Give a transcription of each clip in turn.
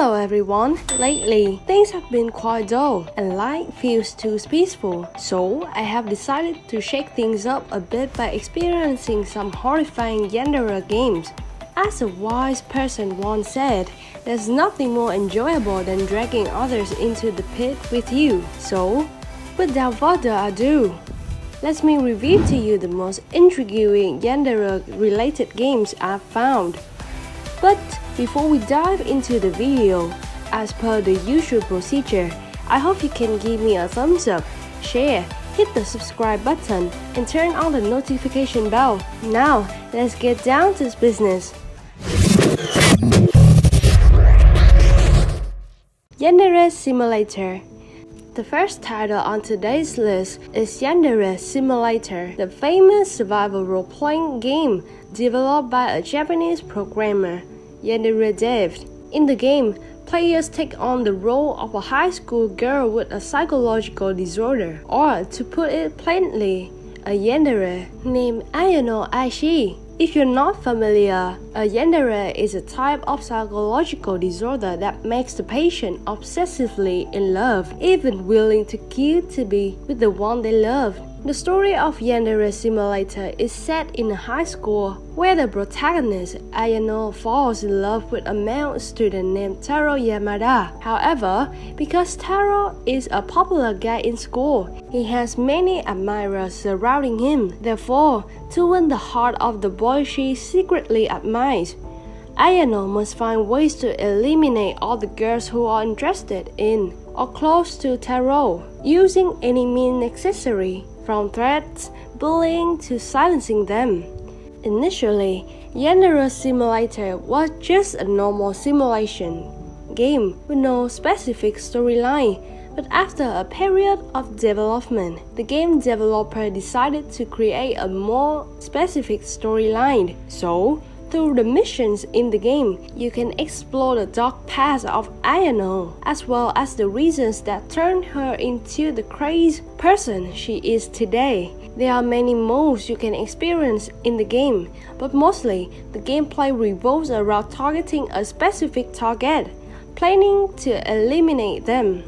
Hello everyone! Lately, things have been quite dull and life feels too peaceful, so I have decided to shake things up a bit by experiencing some horrifying Yandere games. As a wise person once said, there's nothing more enjoyable than dragging others into the pit with you. So, without further ado, let me review to you the most intriguing Yandere related games I've found. But before we dive into the video, as per the usual procedure, I hope you can give me a thumbs up, share, hit the subscribe button, and turn on the notification bell. Now, let's get down to business. Yandere Simulator. The first title on today's list is Yandere Simulator, the famous survival role-playing game developed by a Japanese programmer, Yandere Dev. In the game, players take on the role of a high school girl with a psychological disorder, or to put it plainly, a Yandere named Ayano Aishi. If you're not familiar, a Yandere is a type of psychological disorder that makes the patient obsessively in love, even willing to kill to be with the one they love. The story of Yandere Simulator is set in a high school where the protagonist, Ayano, falls in love with a male student named Taro Yamada. However, because Taro is a popular guy in school, he has many admirers surrounding him. Therefore, to win the heart of the boy she secretly admires, Ayano must find ways to eliminate all the girls who are interested in or close to Taro, using any means necessary, from threats, bullying to silencing them. Initially, Yandere Simulator was just a normal simulation game with no specific storyline, but after a period of development, the game developer decided to create a more specific storyline. So, through the missions in the game, you can explore the dark past of Ayano, as well as the reasons that turned her into the crazy person she is today. There are many modes you can experience in the game, but mostly the gameplay revolves around targeting a specific target, planning to eliminate them,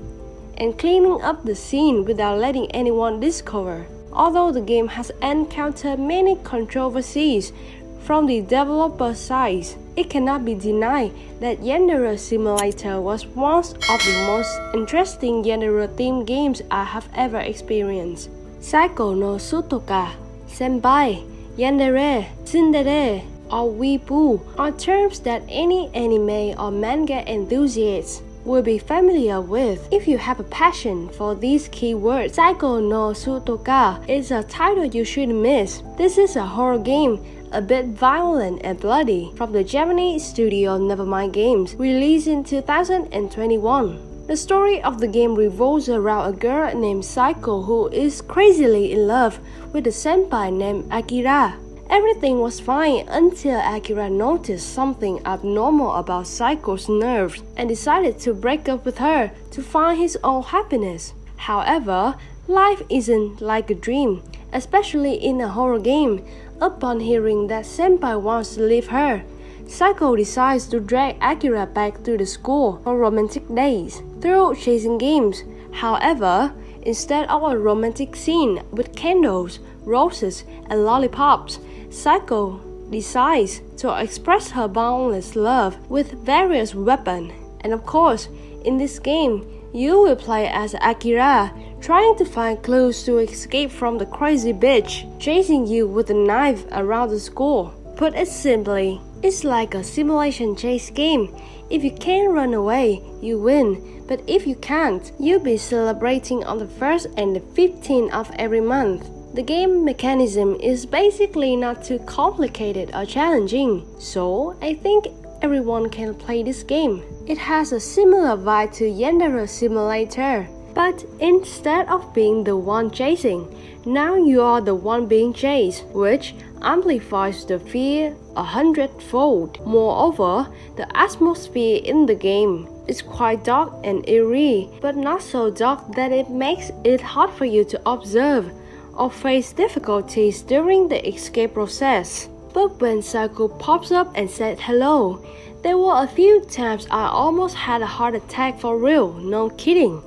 and cleaning up the scene without letting anyone discover. Although the game has encountered many controversies from the developer's side, it cannot be denied that Yandere Simulator was one of the most interesting Yandere-themed games I have ever experienced. Saiko No Sutoka, Senpai, Yandere, Tsundere, or Weeaboo are terms that any anime or manga enthusiast will be familiar with. If you have a passion for these keywords, Saiko No Sutoka is a title you shouldn't miss. This is a horror game, a bit violent and bloody, from the Japanese studio Nevermind Games, released in 2021. The story of the game revolves around a girl named Saiko who is crazily in love with a senpai named Akira. Everything was fine until Akira noticed something abnormal about Saiko's nerves and decided to break up with her to find his own happiness. However, life isn't like a dream, especially in a horror game. Upon hearing that senpai wants to leave her, Saiko decides to drag Akira back to the school for romantic days through chasing games. However, instead of a romantic scene with candles, roses, and lollipops, Saiko decides to express her boundless love with various weapons. And of course, in this game, you will play as Akira, trying to find clues to escape from the crazy bitch chasing you with a knife around the school. Put it simply, it's like a simulation chase game. If you can run away, you win, but if you can't, you'll be celebrating on the 1st and the 15th of every month. The game mechanism is basically not too complicated or challenging, so I think everyone can play this game. It has a similar vibe to Yandere Simulator, but instead of being the one chasing, now you are the one being chased, which amplifies the fear 100-fold. Moreover, the atmosphere in the game is quite dark and eerie, but not so dark that it makes it hard for you to observe or face difficulties during the escape process. But when Saiko pops up and said hello, There were a few times I almost had a heart attack for real, no kidding.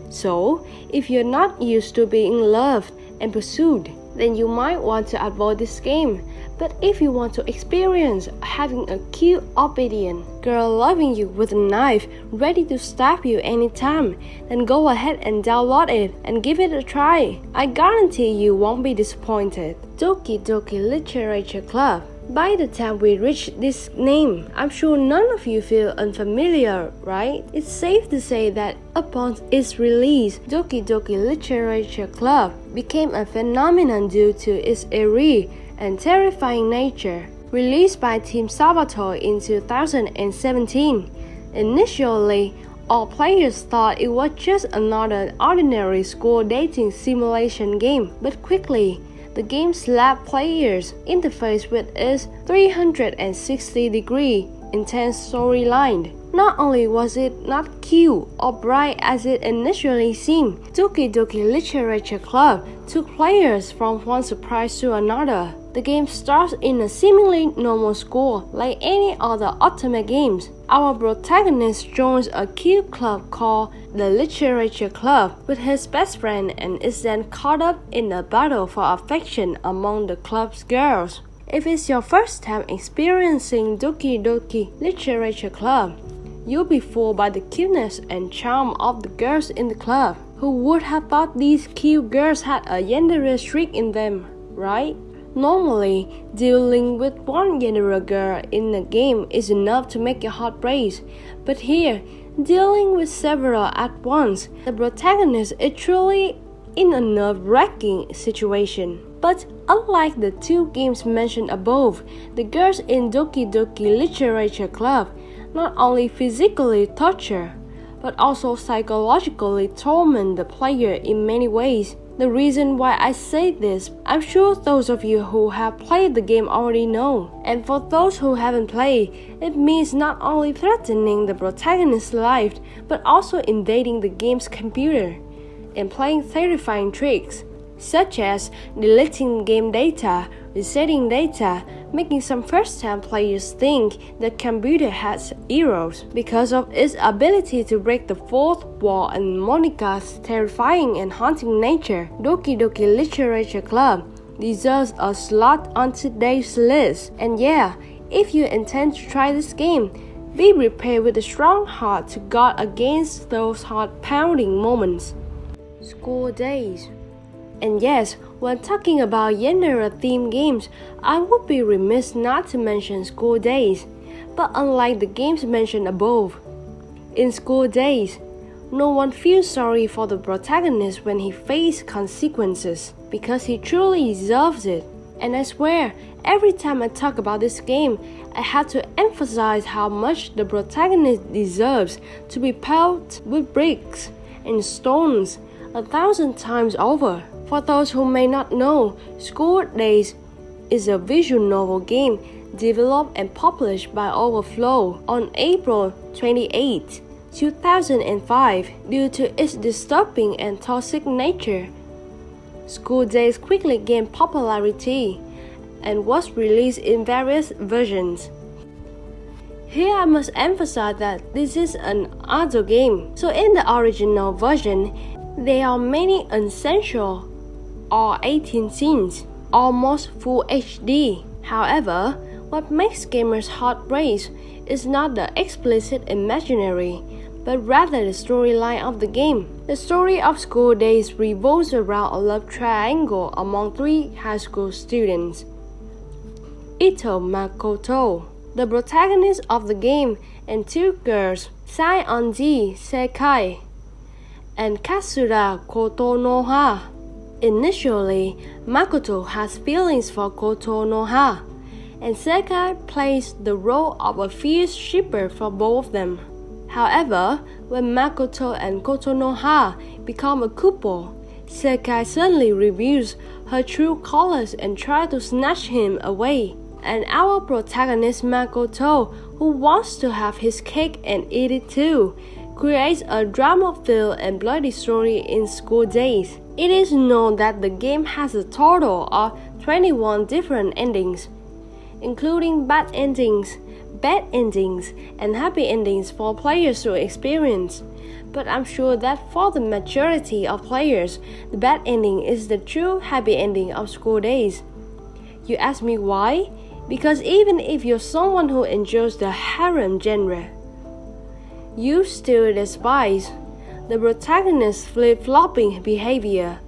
So, if you're not used to being loved and pursued, then you might want to avoid this game. But if you want to experience having a cute, obedient girl loving you with a knife ready to stab you anytime, then go ahead and download it and give it a try. I guarantee you won't be disappointed. Doki Doki Literature Club. By the time we reach this name, I'm sure none of you feel unfamiliar, right? It's safe to say that upon its release, Doki Doki Literature Club became a phenomenon due to its eerie and terrifying nature. Released by Team Salvatore in 2017, initially, all players thought it was just another ordinary school dating simulation game, but quickly, the game slapped players in the face with its 360-degree intense storyline. Not only was it not cute or bright as it initially seemed, Doki Doki Literature Club took players from one surprise to another. The game starts in a seemingly normal school like any other Ultimate games. Our protagonist joins a cute club called the Literature Club with his best friend and is then caught up in a battle for affection among the club's girls. If it's your first time experiencing Doki Doki Literature Club, you'll be fooled by the cuteness and charm of the girls in the club. Who would have thought these cute girls had a Yandere streak in them, right? Normally, dealing with one Yandere girl in a game is enough to make your heart race, but here, dealing with several at once, the protagonist is truly in a nerve-wracking situation. But unlike the two games mentioned above, the girls in Doki Doki Literature Club not only physically torture, but also psychologically torment the player in many ways. The reason why I say this, I'm sure those of you who have played the game already know. And for those who haven't played, it means not only threatening the protagonist's life, but also invading the game's computer and playing terrifying tricks, such as deleting game data, resetting data, making some first-time players think the computer has errors because of its ability to break the fourth wall and Monika's terrifying and haunting nature. Doki Doki Literature Club deserves a slot on today's list. And yeah, if you intend to try this game, be prepared with a strong heart to guard against those heart-pounding moments. School days. And yes, when talking about Yandere-themed games, I would be remiss not to mention School Days. But unlike the games mentioned above, in School Days, no one feels sorry for the protagonist when he faces consequences, because he truly deserves it. And I swear, every time I talk about this game, I have to emphasize how much the protagonist deserves to be pelted with bricks and stones 1,000 times over. For those who may not know, School Days is a visual novel game developed and published by Overflow on April 28, 2005. Due to its disturbing and toxic nature, School Days quickly gained popularity and was released in various versions. Here I must emphasize that this is an adult game, so in the original version, there are many uncensored or 18 scenes, almost full HD. However, what makes gamers' heart race is not the explicit imaginary, but rather the storyline of the game. The story of School Days revolves around a love triangle among three high school students. Ito Makoto, the protagonist of the game, and two girls, Sai-on-ji Sekai and Katsura Kotonoha. Initially, Makoto has feelings for Kotonoha, and Sekai plays the role of a fierce shipper for both of them. However, when Makoto and Kotonoha become a couple, Sekai suddenly reveals her true colors and tries to snatch him away. And our protagonist Makoto, who wants to have his cake and eat it too, creates a drama-filled and bloody story in School Days. It is known that the game has a total of 21 different endings, including bad endings, bad endings and happy endings for players to experience. But I'm sure that for the majority of players, the bad ending is the true happy ending of school days. You ask me why? Because even if you're someone who enjoys the harem genre, you still despise the protagonist's flip-flopping behavior,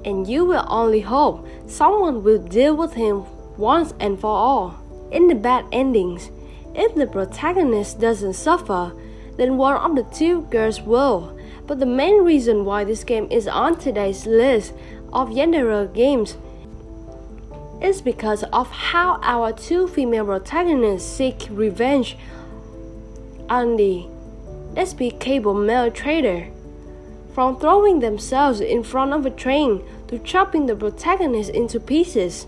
and you will only hope someone will deal with him once and for all. In the bad endings, if the protagonist doesn't suffer, then one of the two girls will. But the main reason why this game is on today's list of Yandere games is because of how our two female protagonists seek revenge on the despicable male traitor. From throwing themselves in front of a train to chopping the protagonist into pieces,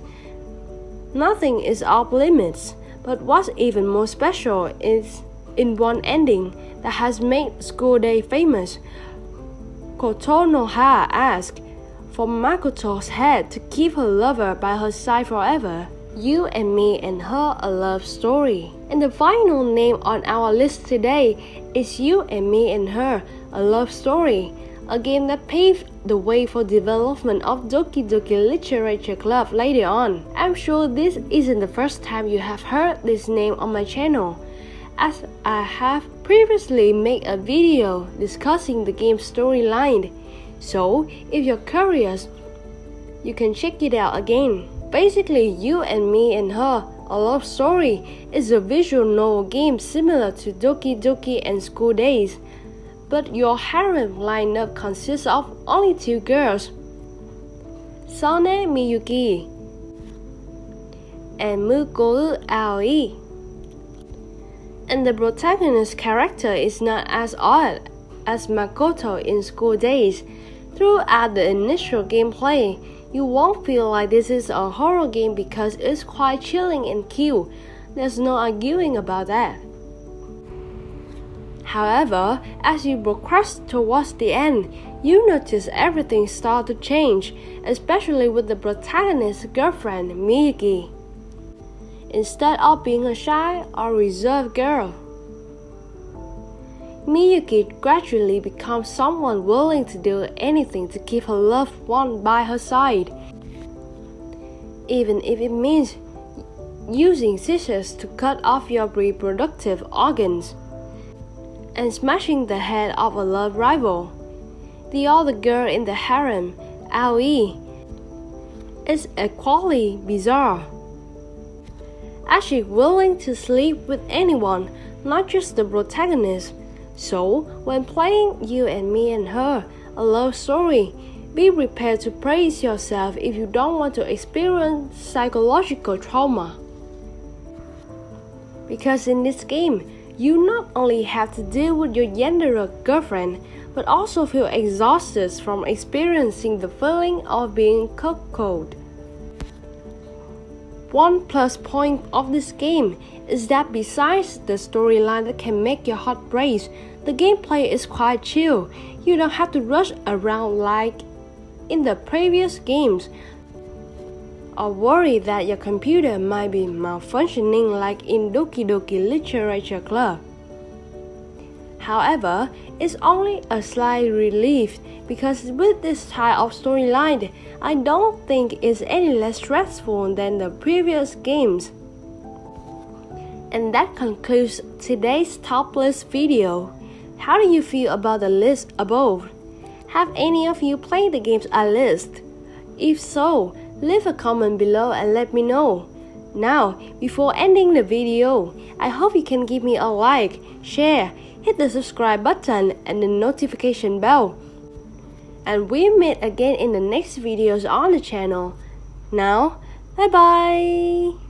nothing is off limits. But what's even more special is in one ending that has made School Day famous. Kotonoha asks for Makoto's head to keep her lover by her side forever. You and Me and Her, a Love Story. And the final name on our list today is You and Me and Her, a Love Story, a game that paved the way for development of Doki Literature Club later on. I'm sure this isn't the first time you have heard this name on my channel, as I have previously made a video discussing the game's storyline. So, if you're curious, you can check it out again. Basically, You and Me and Her, a Love Story is a visual novel game similar to Doki and School Days, but your harem lineup consists of only two girls, Sone Miyuki and Mukuru Aoi. And the protagonist's character is not as odd as Makoto in School Days. Throughout the initial gameplay, you won't feel like this is a horror game because it's quite chilling and cute. There's no arguing about that. However, as you progress towards the end, you notice everything starts to change, especially with the protagonist's girlfriend, Miyuki. Instead of being a shy or reserved girl, Miyuki gradually becomes someone willing to do anything to keep her loved one by her side, even if it means using scissors to cut off your reproductive organs and smashing the head of a love rival. The other girl in the harem, Aoi, is equally bizarre, as she's willing to sleep with anyone, not just the protagonist. So, when playing You and Me and Her, a Love Story, be prepared to brace yourself if you don't want to experience psychological trauma. Because in this game, you not only have to deal with your Yandere girlfriend, but also feel exhausted from experiencing the feeling of being cuckolded. One plus point of this game is that besides the storyline that can make your heart race, the gameplay is quite chill. You don't have to rush around like in the previous games, or worry that your computer might be malfunctioning like in Doki Literature Club. However, it's only a slight relief because with this type of storyline, I don't think it's any less stressful than the previous games. And that concludes today's top list video. How do you feel about the list above? Have any of you played the games I list? If so, leave a comment below and let me know. Now, before ending the video, I hope you can give me a like, share, hit the subscribe button and the notification bell. And we meet again in the next videos on the channel. Now, bye bye!